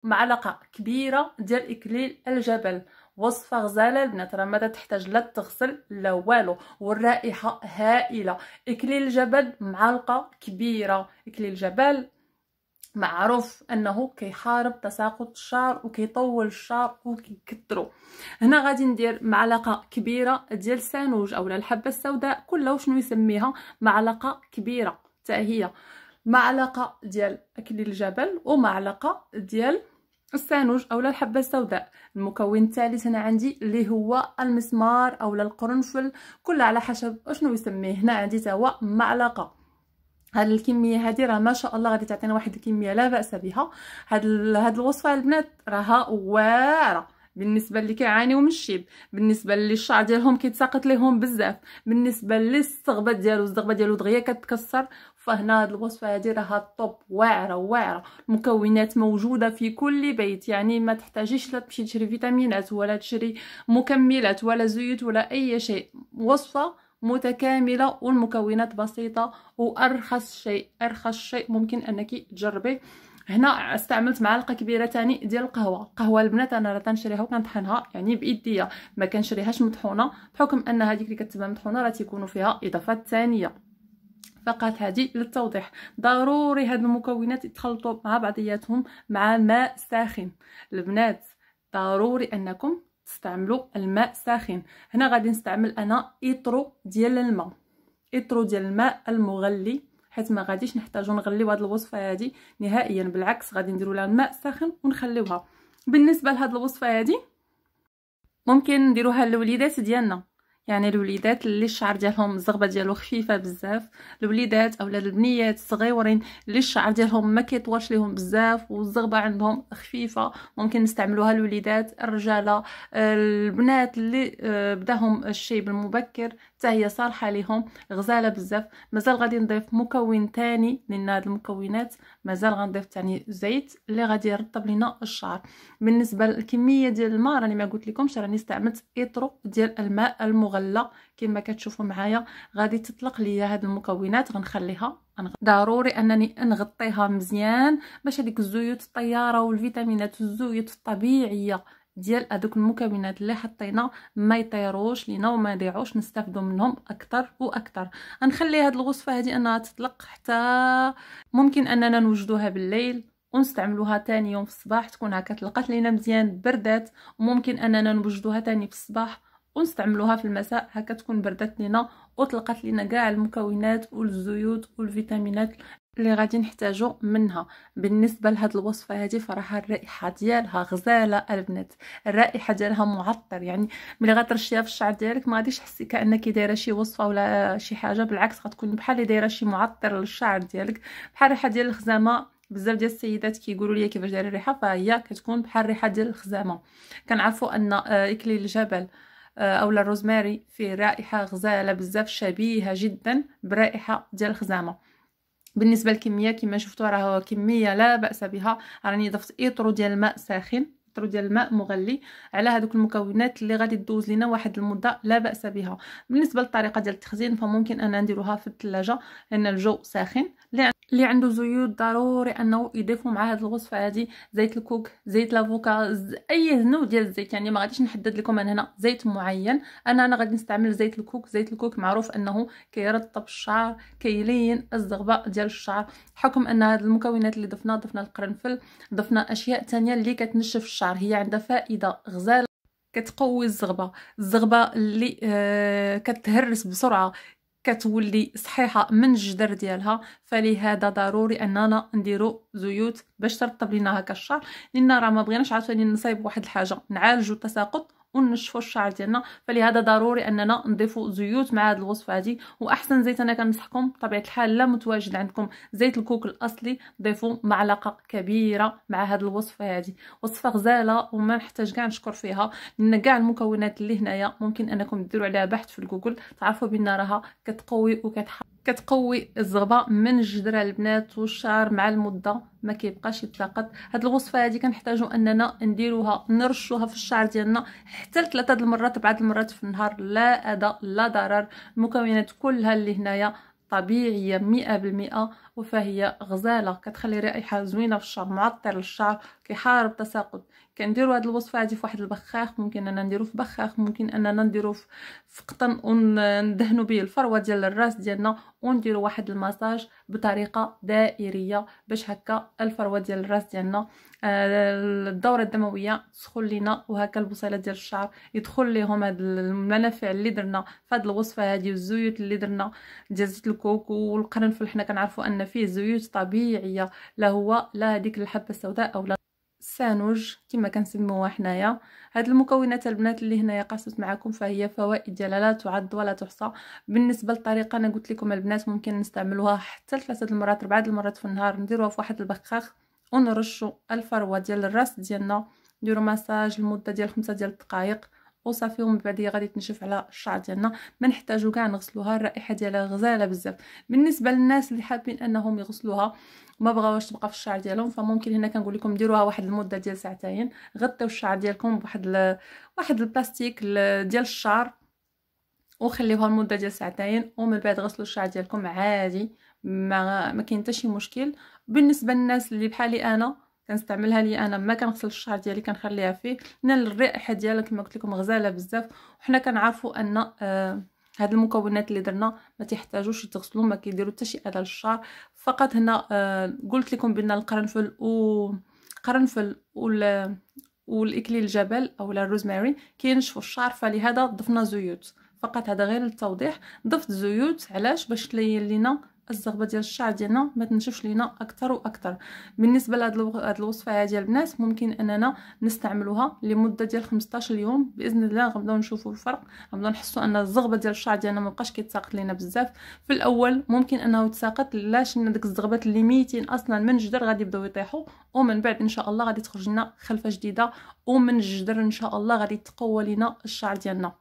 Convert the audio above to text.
معلقه كبيره ديال اكليل الجبل. وصفه غزاله البنات، راه ما تحتاج لا تغسل لا والو، والرائحه هائله. اكليل الجبل معلقه كبيره. اكليل الجبل معروف انه كيحارب تساقط الشعر وكيطول الشعر وكيكثرو. هنا غادي ندير معلقه كبيره ديال سانوج اولا الحبه السوداء، كلها شنو يسميها، معلقه كبيره حتى هي، معلقه ديال اكليل الجبل ومعلقه ديال السانوج اولا الحبه السوداء. المكون الثالث هنا عندي اللي هو المسمار اولا القرنفل، كل على حسب شنو يسميه. هنا عندي تا هو معلقه. هاد الكميه هذه راه ما شاء الله غادي تعطينا واحد الكميه لا باس بها. هاد الوصفه البنات راها واعره بالنسبه اللي كيعانيو من الشيب، بالنسبه اللي الشعر ديالهم كيتساقط ليهم بزاف، بالنسبه اللي الزغبه ديالو دغيا كتكسر. فهنا هاد الوصفه هذه راها طوب، واعره واعره. المكونات موجوده في كل بيت، يعني ما تحتاجيش لا تمشي تشري فيتامينات ولا تشري مكملات ولا زيوت ولا اي شيء. وصفه متكامله والمكونات بسيطه، ارخص شيء ممكن انك تجربيه. هنا استعملت معلقه كبيره تاني ديال القهوه البنات. انا راه تنشريها وكنطحنها يعني بايديا، ما كنشريهاش مطحونه، بحكم ان هذيك اللي كتبان مطحونه راه تيكونوا فيها اضافات ثانيه. فقط هذه للتوضيح. ضروري هاد المكونات يتخلطوا مع بعضياتهم مع ماء ساخن البنات، ضروري انكم تستعملوا الماء ساخن. هنا غادي نستعمل انا ايطرو ديال الماء، ايطرو ديال الماء المغلي، حيت ما غاديش نحتاجو نغليو هاد الوصفه هذه نهائيا، بالعكس غادي نديروا لها الماء ساخن ونخليوها. بالنسبه لهاد الوصفه هذه ممكن نديروها للوليدات ديالنا، يعني الوليدات اللي الشعر ديالهم الزغبه ديالو خفيفه بزاف، الوليدات اولا البنيات الصغيورين اللي الشعر ديالهم ما كيطولش ليهم بزاف والزغبه عندهم خفيفه، ممكن نستعملوها الوليدات. الرجاله البنات اللي بداهم الشيب المبكر حتى هي صالحه ليهم، غزاله بزاف. مازال غادي نضيف مكون ثاني لان هاد المكونات مازال غنضيف ثاني زيت اللي غادي يرطب لنا الشعر. بالنسبه للكميه ديال الماء راني ما قلت لكمش، راني استعملت ايطرو ديال الماء المغلى كما كتشوفوا معايا. غادي تطلق ليا هاد المكونات، غنخليها ضروري انني نغطيها مزيان باش هذيك الزيوت الطياره والفيتامينات والزيوت الطبيعيه ديال هذوك المكونات اللي حطينا ما يطيروش لينا وما يضيعوش، نستافدوا منهم اكثر واكثر. غنخلي هاد الوصفه هذه انها تطلق حتى ممكن اننا نوجدوها بالليل ونستعملوها تاني يوم في الصباح، تكون هكا طلقت لينا مزيان بردات، وممكن اننا نوجدوها تاني في الصباح ونستعملوها في المساء هكا تكون بردت لينا وطلقت لينا كاع المكونات والزيوت والفيتامينات اللي غادي نحتاجو منها. بالنسبه لهاد الوصفه هذه فراها الرائحه ديالها غزاله البنات، الرائحه ديالها معطر، يعني ملي غترشيها في الشعر ديالك ما غاديش تحسي كانك دايره شي وصفه ولا شي حاجه، بالعكس غتكون بحال اللي دايره شي معطر للشعر ديالك، بحال الريحه ديال الخزامه. بزاف ديال السيدات كيقولوا لي كيفاش دايره الريحه، فهي كتكون بحال الريحه ديال الخزامه. كنعرفوا ان اكليل الجبل اولا الروزماري فيه رائحه غزاله بزاف، شبيهه جدا برائحه ديال الخزامه. بالنسبه للكميه كما شفتوا راه كميه لا باس بها. راني ضفت ايطرو ديال الماء ساخن، ايطرو ديال الماء مغلي على هذوك المكونات اللي غادي تدوز لنا واحد المده لا باس بها. بالنسبه للطريقه ديال التخزين فممكن ان نديروها في الثلاجه لان الجو ساخن. اللي عنده زيوت ضروري انه يضيفوا مع هذه الوصفه هذه زيت الكوك، زيت لافوكا، اي نوع ديال الزيت، يعني ما غاديش نحدد لكم انا هنا زيت معين. انا غادي نستعمل زيت الكوك. زيت الكوك معروف انه كيرطب الشعر، كيلين الزغبه ديال الشعر، حكم ان هذه المكونات اللي ضفنا القرنفل، ضفنا اشياء تانية اللي كتنشف الشعر، هي عندها فائده غزاله، كتقوي الزغبه اللي كتهرس بسرعه، كتولي صحيحه من الجدر ديالها. فلهذا ضروري اننا نديرو زيوت باش ترطب لينا هكا الشعر، لان راه ما بغيناش عاوتاني نصايب واحد الحاجه نعالجو التساقط ونشفوا الشعر ديالنا. فلهذا ضروري اننا نضيفوا زيوت مع هذه الوصفه هذه. واحسن زيت انا كنصحكم بطبيعه الحال لا متواجد عندكم زيت الكوك الاصلي، ضيفوا معلقه كبيره مع هذه الوصفه هذه. وصفه غزاله وما نحتاج كاع نشكر فيها، لان كاع المكونات اللي هنايا ممكن انكم ديروا عليها بحث في الجوجل تعرفوا بان راها كتقوي كتقوي الزغبه من الجدر البنات، والشعر مع المده ما كيبقاش يتساقط. هاد الوصفه هذه كنحتاجوا اننا نديروها نرشوها في الشعر ديالنا حتى 3 المرات 4 المرات في النهار، لا اذى لا ضرر. المكونات كلها اللي هنايا طبيعيه 100%، وفهي غزاله كتخلي رائحه زوينه في الشعر، معطر للشعر، كيحارب التساقط. كنديروا هذه الوصفه هذه في واحد البخاخ، ممكن اننا نديرو في بخاخ، ممكن اننا نديرو في قطن وندهنوا به الفروه ديال الراس ديالنا، ونديروا واحد المساج بطريقه دائريه باش هكا الفروه ديال الراس ديالنا الدوره الدمويه تدخل لينا، وهكا البصيلات ديال الشعر يدخل ليهم هاد المنافع اللي درنا في هاد الوصفه هذه، والزيوت اللي درنا ديال زيت الكوكو والقرنفل. حنا كنعرفوا ان فيه زيوت طبيعيه، لا هو لا هذيك الحبه السوداء او لا السانوج كما كنسموها حنايا. هاد المكونات البنات اللي هنايا قصت معكم فهي فوائد ديالها لا تعد ولا تحصى. بالنسبه للطريقه انا قلت لكم البنات ممكن نستعملوها حتى 3 المرات 4 المرات في النهار، نديروها في واحد البخاخ ونرشوا الفروه ديال الراس ديالنا، نديروا مساج لمده ديال 5 ديال الدقائق وصافي، ومن بعد غادي تنشف على الشعر ديالنا. ما نحتاجو كاع نغسلوها، الرائحه ديالها غزاله بزاف. بالنسبه للناس اللي حابين انهم يغسلوها ما بغاوش تبقى في الشعر ديالهم، فممكن هنا كنقول لكم ديروها واحد المده ديال 2 ساعات، غطيو الشعر ديالكم بواحد واحد البلاستيك ديال الشعر وخليوها لمده ديال 2 ساعات، ومن بعد غسلوا الشعر ديالكم عادي، ما كاين حتى شي مشكل. بالنسبه للناس اللي بحالي انا كنستعملها لي انا، ما كنغسل الشعر ديالي كنخليها فيه، لان الرائحه ديالها كما قلت لكم غزاله بزاف. وحنا كنعرفوا ان هاد المكونات اللي درنا ما تحتاجوش يتغسلوا، ما كيديروا حتى شي اذى للشعر. فقط هنا قلت لكم بان القرنفل والاكليل الجبل او الروزماري كينشفوا الشعر، فلهذا ضفنا زيوت فقط. هذا غير للتوضيح، ضفت زيوت علاش؟ باش تلين لينا الزغبه ديال الشعر ديالنا ما تنشفش لينا اكثر واكثر. بالنسبه لهاد الوصفه هذه البنات ممكن اننا نستعملوها لمده ديال 15 يوم باذن الله، غنبداو نشوفوا الفرق، غنبداو نحسوا ان الزغبه ديال الشعر ديالنا ما بقاش كيتساقط لينا بزاف. في الاول ممكن انه يتساقط، لاش ان داك الزغبات اللي ميتين اصلا من الجدر غادي يبداو يطيحوا، ومن بعد ان شاء الله غادي تخرج لنا خلفه جديده، ومن الجدر ان شاء الله غادي تقوى لينا الشعر ديالنا.